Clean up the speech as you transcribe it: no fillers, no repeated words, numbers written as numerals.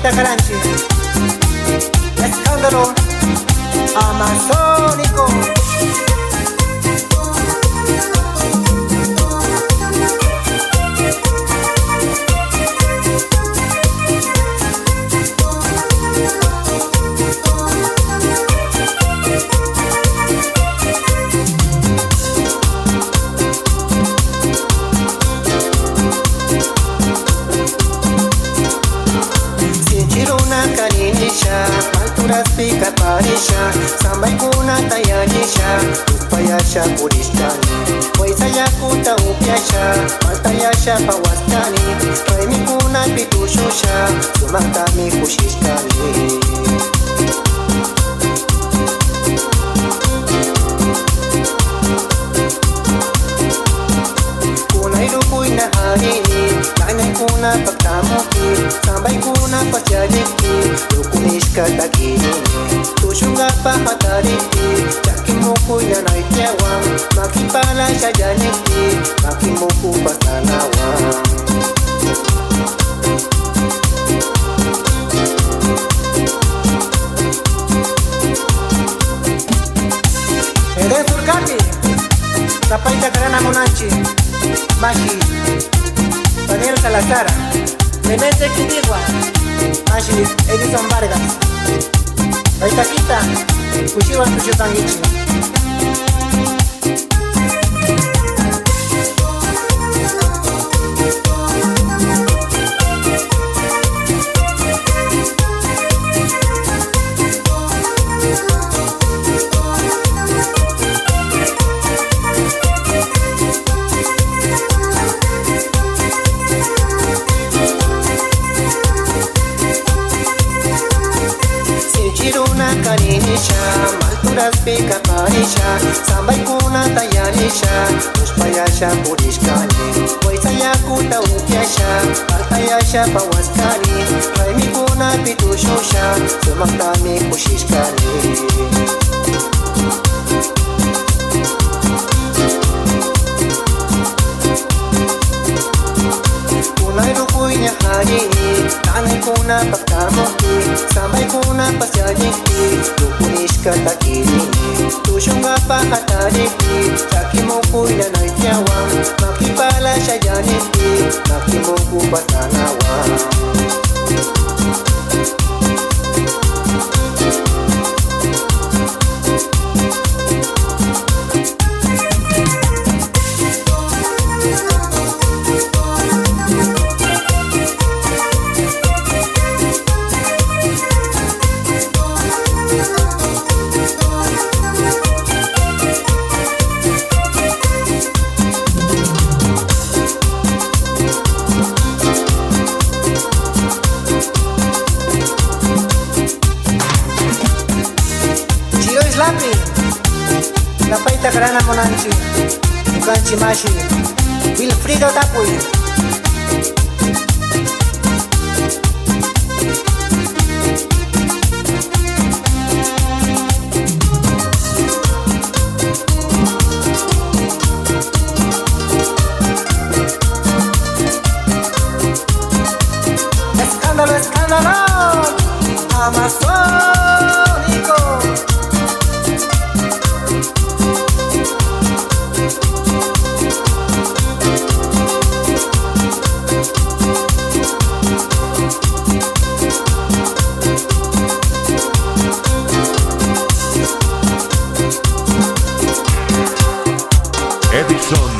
Paita Caranchi, escándalo amazónico. Alturas pica parisha, sambai kuna tayanisha, upayasha puristani, waisaya kuta upyasha, maltayasha pawastani, raimi kuna pitushusha, sumatami kushistani. Kuina harini, lainay kuna pagtamuki, sambay kuna pasyadiki, lukunishka takini, tusyunga pa hatariki, yakimuku na naityawan, makipala siya janiki, makimuku pasanawan. Eden Surkati, Sapay Takarana Monanchi, Mashi, Daniel Salazar, Clemente Quitigua, Mashi, Edison Vargas, Baitaquita, Kushiwa Kushutangichi. Alturas pica parisha, sambay kuna tayanisha, uspayasha purishkani, waisaya kuta upyasha, altayasha pawaskani, raimi kuna pitushusha, sumaktami kushishkani. Kuina harini, tanay kuna pagtamuki, sambay kuna pasyadiki, lukunishka takini, tusyunga pa hatariki, yakimuku na naityawan, makipala siya janiki, makimuku pasanawan. La Paita Carana Monanchi, Mukanchi Mashi, Wilfrido Tapuy. Escándalo, escándalo, amazónico. Edison